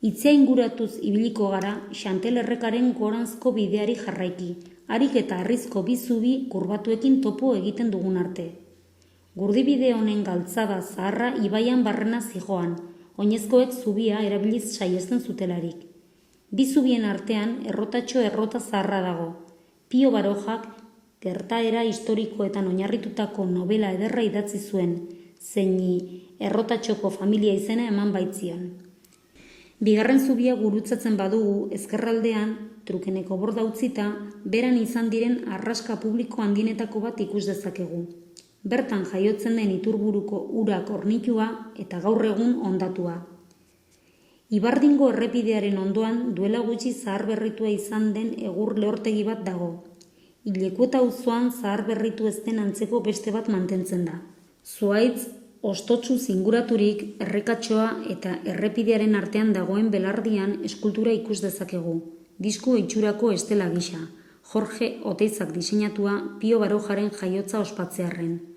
Itzea inguratuz ibiliko gara Xantel errekaren goranzko bideari jarraiki, harik eta harrizko bi zubi kurbatuekin topo egiten dugun arte. Gurdibide honen galtzada zaharra ibaian barrena zijoan, oinezkoek zubia erabiliz saiesten zutelarik. Bi zubien artean errotatxo errota zaharra dago. Pio Barojak gertaera historikoetan oinarritutako novela ederra idatzi zuen, zeini errotatxoko familia izena eman baitzion. Bigarren zubia gurutzatzen badugu, ezkerraldean, trukeneko borda utzita, beran izan diren arraska publiko handinetako bat ikus dezakegu. Bertan jaiotzen den Iturburuko urak hornitua eta gaur egun hondatua. Ibardingo errepidearen ondoan duela gutxi zaharberritua izan den egur lehortegi bat dago. Ilekueta auzoan zaharberritu ez den antzeko beste bat mantentzen da. Zuhaitz, ostotsu zinguraturik, errekatxoa eta errepidearen artean dagoen belardian eskultura ikus dezakegu. Disko itxurako estela gisa, Jorge Oteizak diseinatua Pio Barojaren jaiotza ospatzearren.